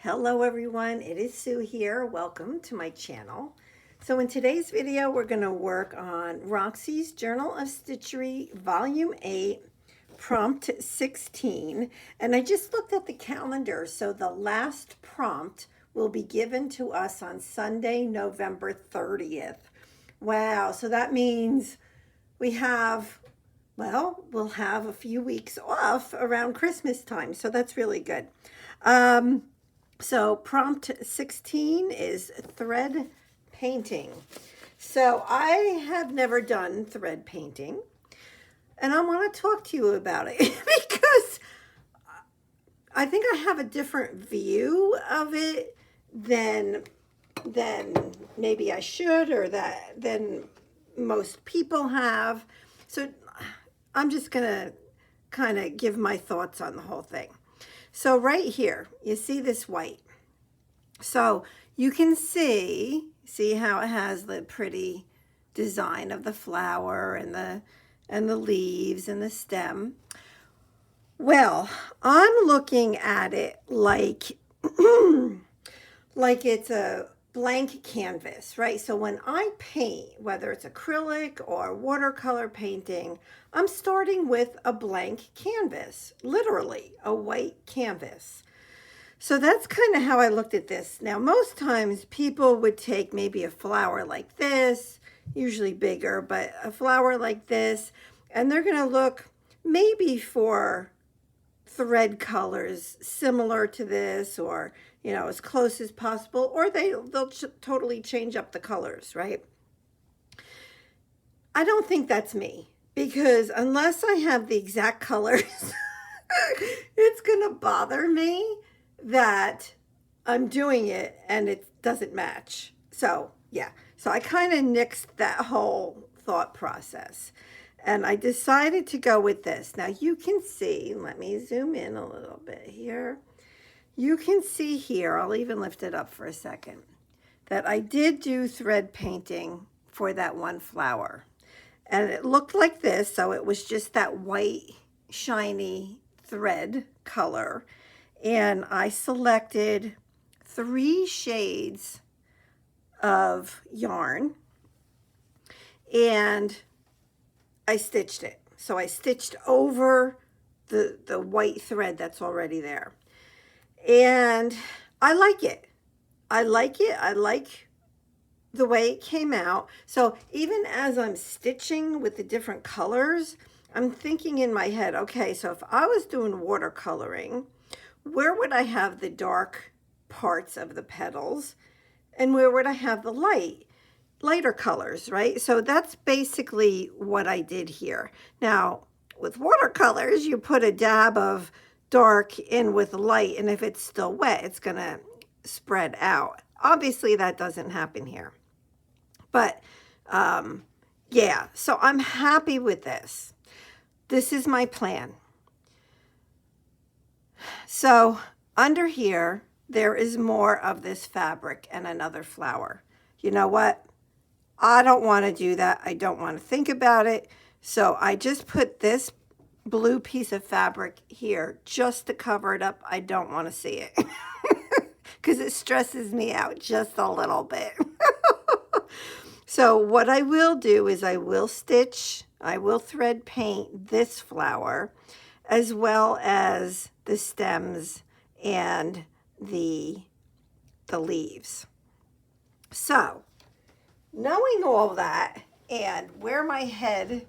Hello everyone, it is Sue here. Welcome to my channel. So in today's video, we're going to work on Roxy's Journal of Stitchery, Volume 8, Prompt 16. And I just looked at the calendar, so the last prompt will be given to us on Sunday, November 30th. Wow, so that means we'll have a few weeks off around Christmas time, so that's really good. So prompt 16 is thread painting. So I have never done thread painting, and I want to talk to you about it because I think I have a different view of it than maybe I should, or than most people have. So I'm just gonna kind of give my thoughts on the whole thing. So right here, you see this white. So you can see how it has the pretty design of the flower and the leaves and the stem. Well, I'm looking at it like like it's a blank canvas, right? So when I paint, whether it's acrylic or watercolor painting, I'm starting with a blank canvas, literally a white canvas. So that's kind of how I looked at this. Now, most times people would take maybe a flower like this, usually bigger, but a flower like this, and they're going to look maybe for thread colors similar to this, or as close as possible, or they'll totally change up the colors, right? I don't think that's me, because unless I have the exact colors, it's gonna bother me that I'm doing it and it doesn't match. So yeah, so I kind of nixed that whole thought process. And I decided to go with this. Now you can see, let me zoom in a little bit here. You can see here, I'll even lift it up for a second, that I did do thread painting for that one flower. And it looked like this, so it was just that white, shiny thread color. And I selected 3 shades of yarn, and I stitched it. So I stitched over the white thread that's already there. And I like it. I like it. I like the way it came out. So even as I'm stitching with the different colors, I'm thinking in my head, okay, so if I was doing watercoloring, where would I have the dark parts of the petals, and where would I have the lighter colors, right? So that's basically what I did here. Now, with watercolors, you put a dab of dark in with light, and if it's still wet, it's gonna spread out. Obviously, that doesn't happen here. But yeah, so I'm happy with this. This is my plan. So under here, there is more of this fabric and another flower. You know what? I don't want to do that. I don't want to think about it. So I just put this blue piece of fabric here just to cover it up. I don't want to see it because it stresses me out just a little bit. So what I will do is I will thread paint this flower, as well as the stems and the leaves. So knowing all that and where my head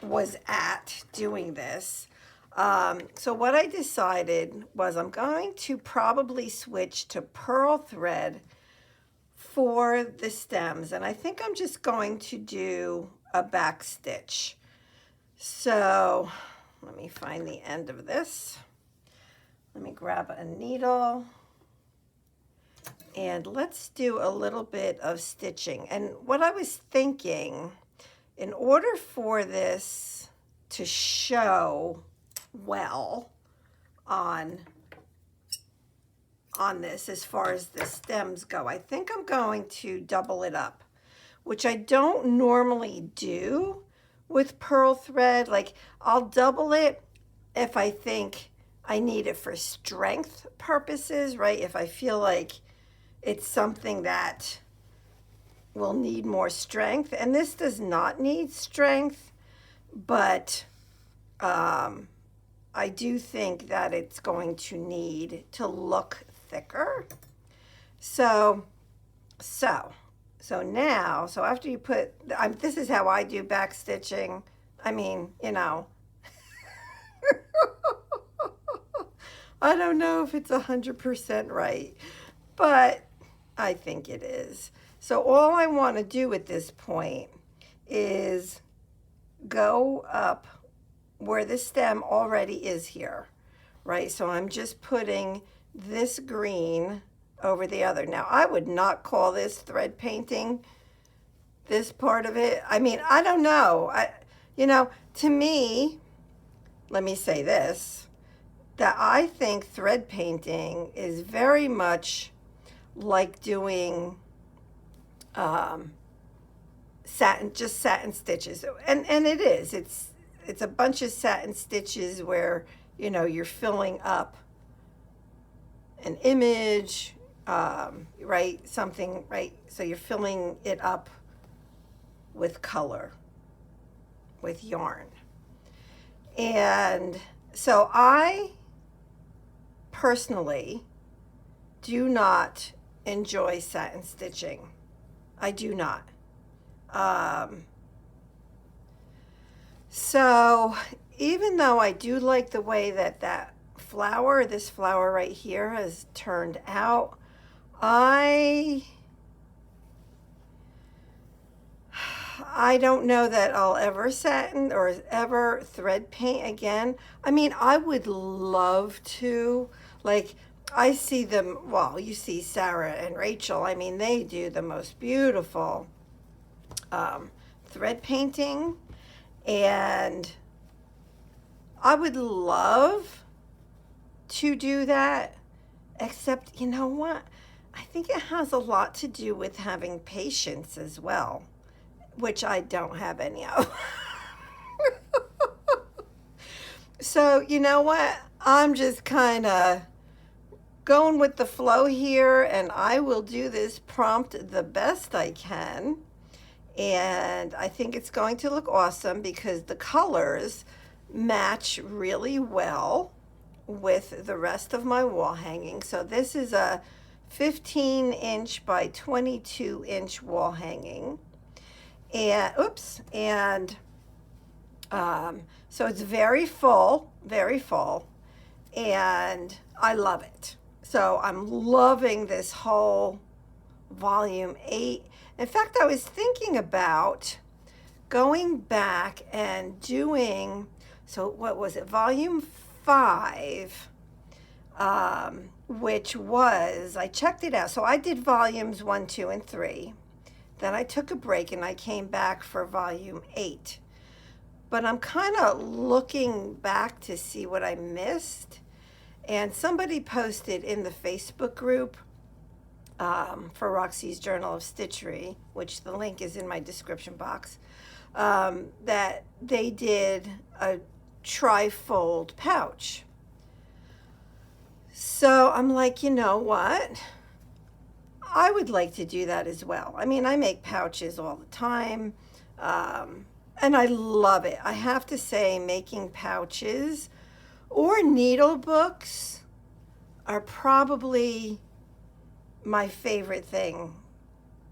was at doing this, so what I decided was I'm going to probably switch to pearl thread for the stems, and I think I'm just going to do a back stitch. So let me find the end of this. Let me grab a needle, and let's do a little bit of stitching. And what I was thinking, in order for this to show well on this, as far as the stems go, I think I'm going to double it up, which I don't normally do with pearl thread. Like, I'll double it if I think I need it for strength purposes, right? If I feel like it's something that will need more strength, and this does not need strength, but I do think that it's going to need to look thicker. So now, so after you put, this is how I do back stitching. I mean, you know, I don't know if it's 100% right, but I think it is. So all I want to do at this point is go up where the stem already is here, right? So I'm just putting this green over the other. Now, I would not call this thread painting, this part of it. I mean, I don't know. To me, let me say this, that I think thread painting is very much like doing satin stitches. And it is. It's a bunch of satin stitches where, you're filling up an image, right? Something, right? So you're filling it up with color, with yarn. And so I personally do not enjoy satin stitching. I do not. So even though I do like the way that this flower right here has turned out, I don't know that I'll ever satin or ever thread paint again. I mean, I would love to, like, I see them, well, you see Sarah and Rachel. I mean, they do the most beautiful thread painting, and I would love to do that, except, you know what? I think it has a lot to do with having patience as well, which I don't have any of. So, you know what? I'm just kind of going with the flow here, and I will do this prompt the best I can. And I think it's going to look awesome because the colors match really well with the rest of my wall hanging. So this is a 15-inch by 22-inch wall hanging. And so it's very full, and I love it. So I'm loving this whole volume 8. In fact, I was thinking about going back and doing, so what was it, volume 5, which was, I checked it out. So I did volumes 1, 2, and 3. Then I took a break and I came back for volume 8. But I'm kind of looking back to see what I missed. And somebody posted in the Facebook group for Roxy's Journal of Stitchery, which the link is in my description box, that they did a tri-fold pouch. So I'm like, you know what? I would like to do that as well. I mean, I make pouches all the time, and I love it. I have to say, making pouches or needle books are probably my favorite thing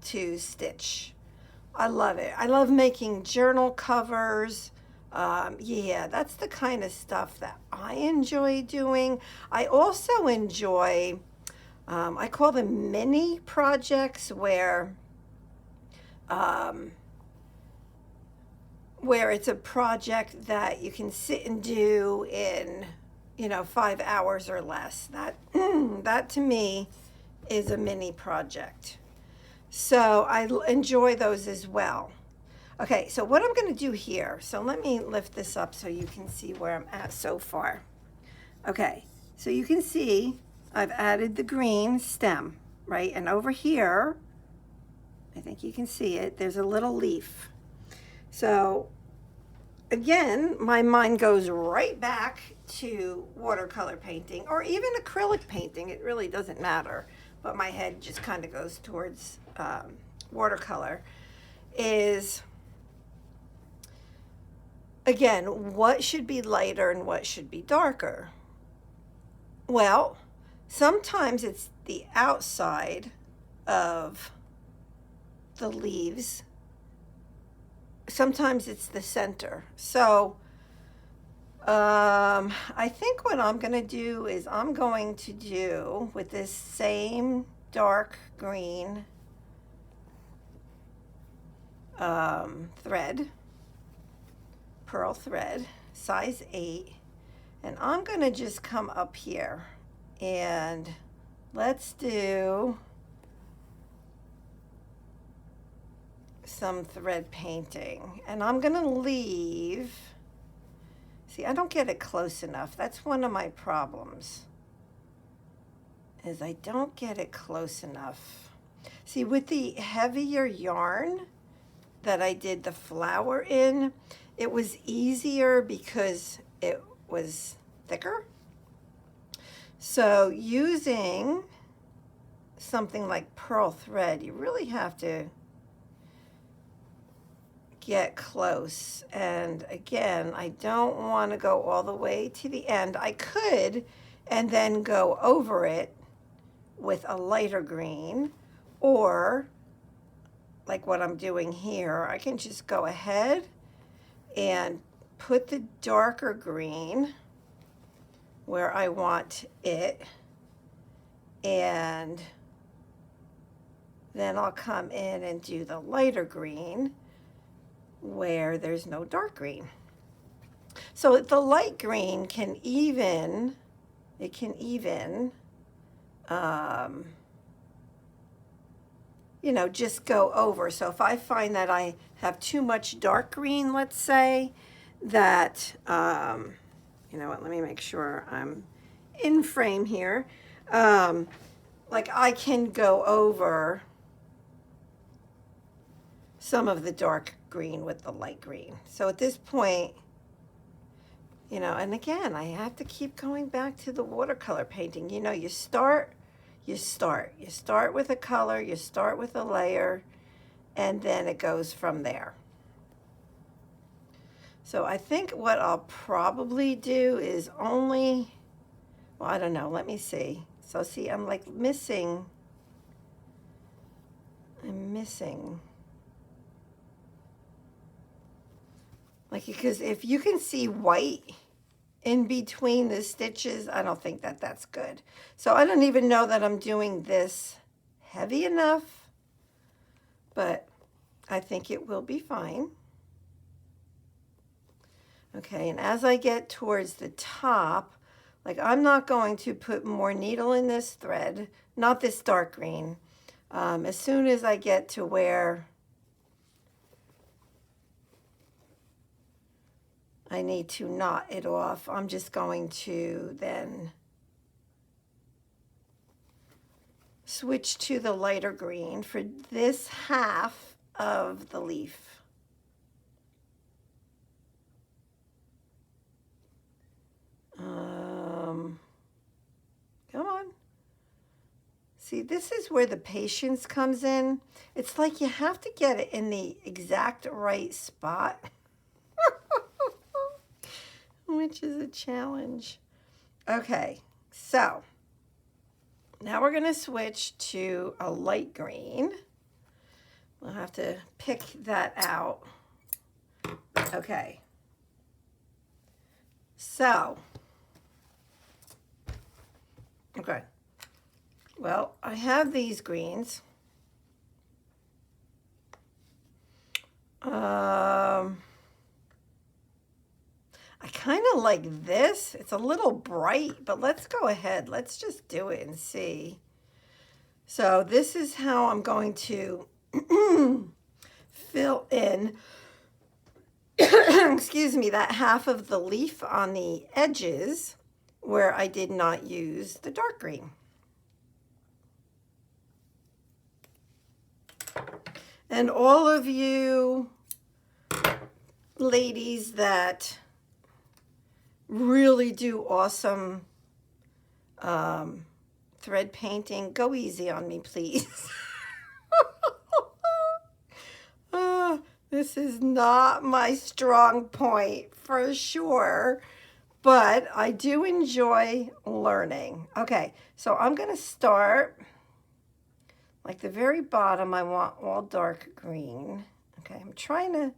to stitch. I love it. I love making journal covers. Yeah, that's the kind of stuff that I enjoy doing. I also enjoy, I call them mini projects where it's a project that you can sit and do in, 5 hours or less. That to me is a mini project. So I enjoy those as well. Okay, so what I'm going to do here, so let me lift this up so you can see where I'm at so far. Okay, so you can see I've added the green stem, right? And over here, I think you can see it, there's a little leaf. So again, my mind goes right back to watercolor painting or even acrylic painting. It really doesn't matter, but my head just kind of goes towards watercolor. Is, again, what should be lighter and what should be darker? Well, sometimes it's the outside of the leaves. Sometimes it's the center. So I think what I'm going to do is I'm going to do with this same dark green thread, pearl thread, size 8, and I'm going to just come up here and let's do some thread painting. And I'm going to leave, see, I don't get it close enough. That's one of my problems, is I don't get it close enough. See, with the heavier yarn that I did the flower in, it was easier because it was thicker. So using something like pearl thread, you really have to get close. And again, I don't want to go all the way to the end. I could and then go over it with a lighter green, or like what I'm doing here, I can just go ahead and put the darker green where I want it, and then I'll come in and do the lighter green where there's no dark green. So the light green can even, it can even, you know, just go over. So if I find that I have too much dark green, let's say, that, you know what, let me make sure I'm in frame here. Like I can go over some of the dark green with the light green. So at this point, you know, and again, I have to keep going back to the watercolor painting. You know, you start with a color, you start with a layer, and then it goes from there. So I think what I'll probably do is only, well, I don't know, let me see. So see, I'm like missing, like, because if you can see white in between the stitches, I don't think that that's good. So I don't even know that I'm doing this heavy enough, but I think it will be fine. Okay, and as I get towards the top, like I'm not going to put more needle in this thread, not this dark green. As soon as I get to where I need to knot it off, I'm just going to then switch to the lighter green for this half of the leaf. Come on. See, this is where the patience comes in. It's like you have to get it in the exact right spot, which is a challenge. Okay, so now we're going to switch to a light green. We'll have to pick that out. Okay. So, okay. Well, I have these greens. I kind of like this. It's a little bright, but let's go ahead. Let's just do it and see. So this is how I'm going to fill in, excuse me, that half of the leaf on the edges where I did not use the dark green. And all of you ladies that really do awesome thread painting, go easy on me, please. This is not my strong point for sure, but I do enjoy learning. Okay, so I'm going to start, like the very bottom, I want all dark green. Okay, I'm trying to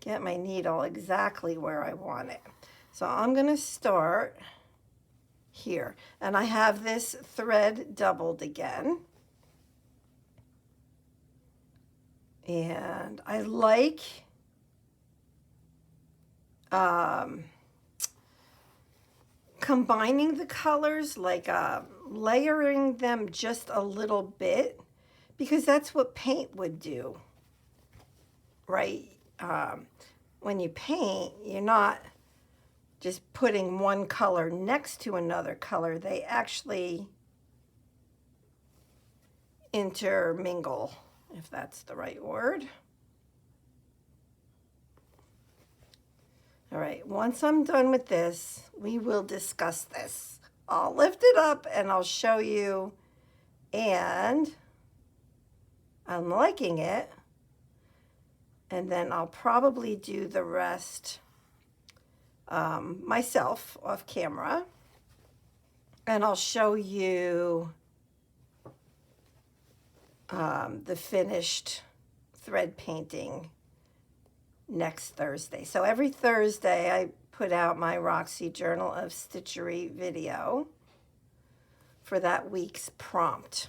get my needle exactly where I want it. So I'm going to start here, and I have this thread doubled again. And I like combining the colors, like layering them just a little bit, because that's what paint would do, right? When you paint, you're not just putting one color next to another color. They actually intermingle, if that's the right word. All right, once I'm done with this, we will discuss this. I'll lift it up and I'll show you, and I'm liking it. And then I'll probably do the rest myself off camera. And I'll show you the finished thread painting next Thursday. So every Thursday I put out my Roxy Journal of Stitchery video for that week's prompt.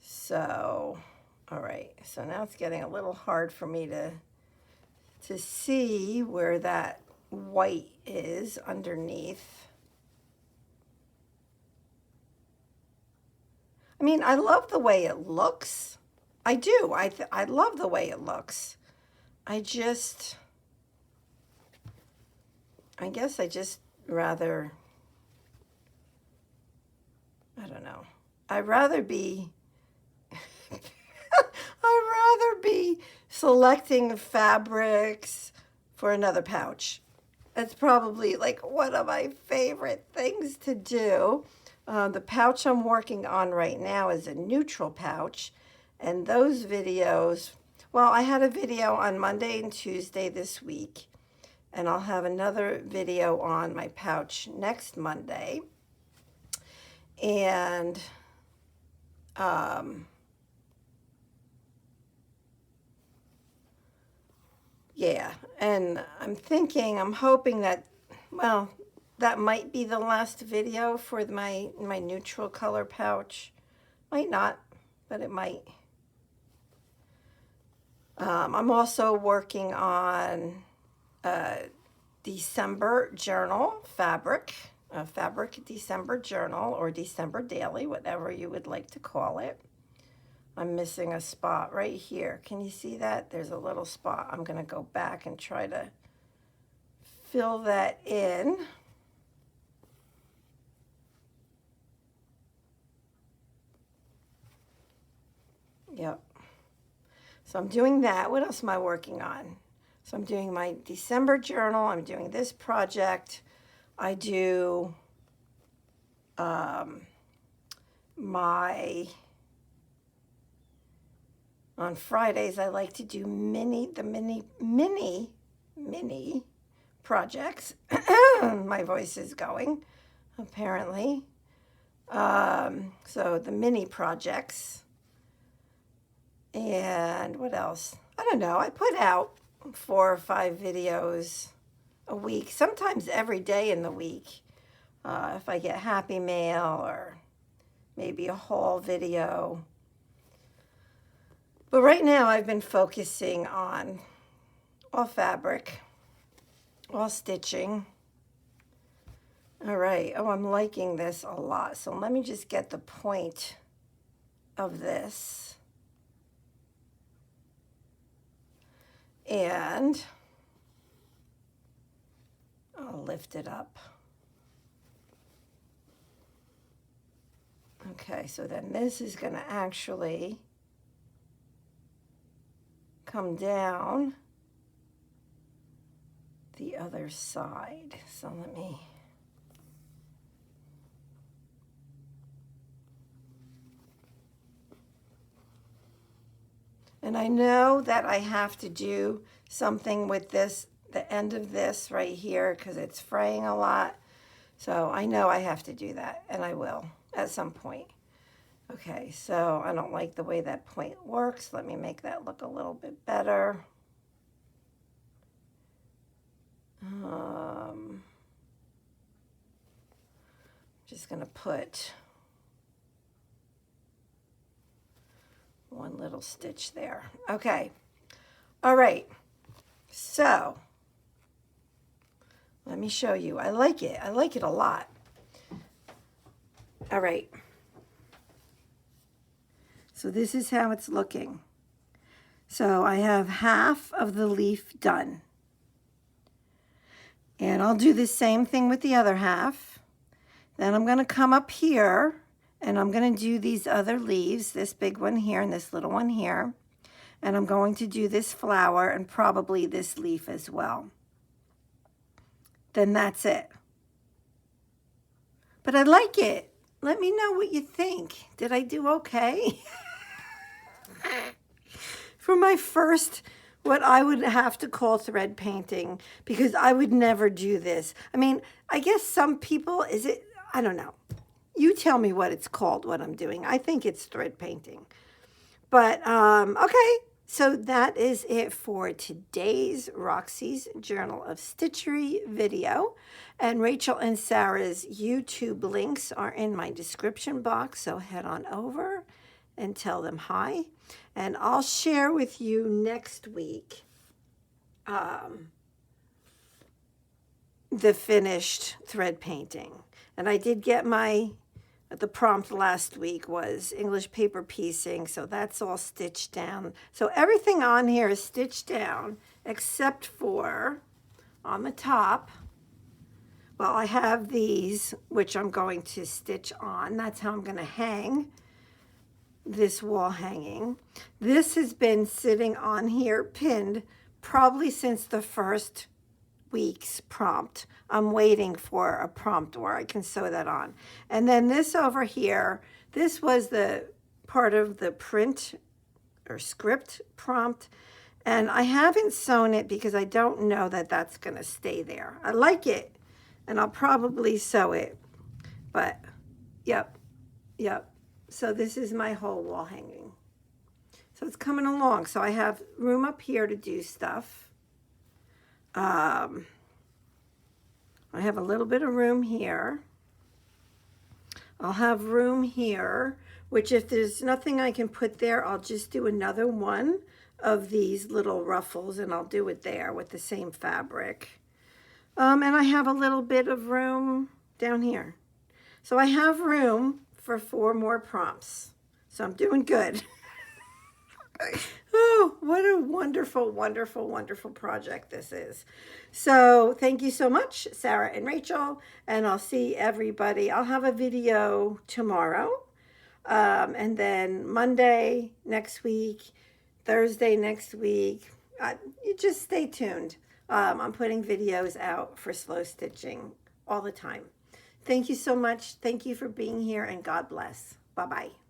So, all right, so now it's getting a little hard for me to see where that white is underneath. I mean, I love the way it looks. I do. I love the way it looks. I guess I just rather, I don't know. I'd rather be selecting fabrics for another pouch. It's probably like one of my favorite things to do. The pouch I'm working on right now is a neutral pouch, and those videos, well, I had a video on Monday and Tuesday this week, and I'll have another video on my pouch next Monday. And yeah, and I'm hoping that, well, that might be the last video for my neutral color pouch. Might not, but it might. I'm also working on a December journal fabric December journal, or December daily, whatever you would like to call it. I'm missing a spot right here. Can you see that? There's a little spot. I'm going to go back and try to fill that in. Yep. So I'm doing that. What else am I working on? So I'm doing my December journal. I'm doing this project. I do on Fridays, I like to do mini projects. My voice is going, apparently. So the mini projects. And what else? I don't know. I put out 4 or 5 videos a week, sometimes every day in the week. If I get happy mail or maybe a haul video. But right now I've been focusing on all fabric, all stitching. All right. Oh, I'm liking this a lot. So let me just get the point of this. And I'll lift it up. Okay, so then this is going to actually come down the other side. So let me... And I know that I have to do something with this, the end of this right here, because it's fraying a lot. So I know I have to do that, and I will at some point. Okay, so I don't like the way that point works. Let me make that look a little bit better. Just going to put one little stitch there. Okay. All right. So let me show you. I like it. I like it a lot. All right. So this is how it's looking. So I have half of the leaf done. And I'll do the same thing with the other half. Then I'm going to come up here and I'm going to do these other leaves, this big one here and this little one here. And I'm going to do this flower and probably this leaf as well. Then that's it. But I like it. Let me know what you think. Did I do okay? For my first, what I would have to call thread painting, because I would never do this. I mean, I guess some people, is it, I don't know. You tell me what it's called, what I'm doing. I think it's thread painting. But, okay. So that is it for today's Roxy's Journal of Stitchery video. And Rachel and Sarah's YouTube links are in my description box. So head on over and tell them hi. And I'll share with you next week the finished thread painting. And I did get the prompt last week was English paper piecing, so that's all stitched down. So everything on here is stitched down except for on the top. Well, I have these, which I'm going to stitch on. That's how I'm going to hang this wall hanging. This has been sitting on here pinned probably since the first week's prompt. I'm waiting for a prompt where I can sew that on. And then this over here, this was the part of the print or script prompt. And I haven't sewn it because I don't know that that's going to stay there. I like it and I'll probably sew it. But yep. So this is my whole wall hanging. So it's coming along. So I have room up here to do stuff. I have a little bit of room here. I'll have room here, which if there's nothing I can put there, I'll just do another one of these little ruffles and I'll do it there with the same fabric. And I have a little bit of room down here. So I have room for 4 more prompts. So I'm doing good. Oh, what a wonderful, wonderful, wonderful project this is. So thank you so much, Sarah and Rachel, and I'll see everybody. I'll have a video tomorrow, and then Monday next week, Thursday next week. You just stay tuned. I'm putting videos out for slow stitching all the time. Thank you so much. Thank you for being here, and God bless. Bye-bye.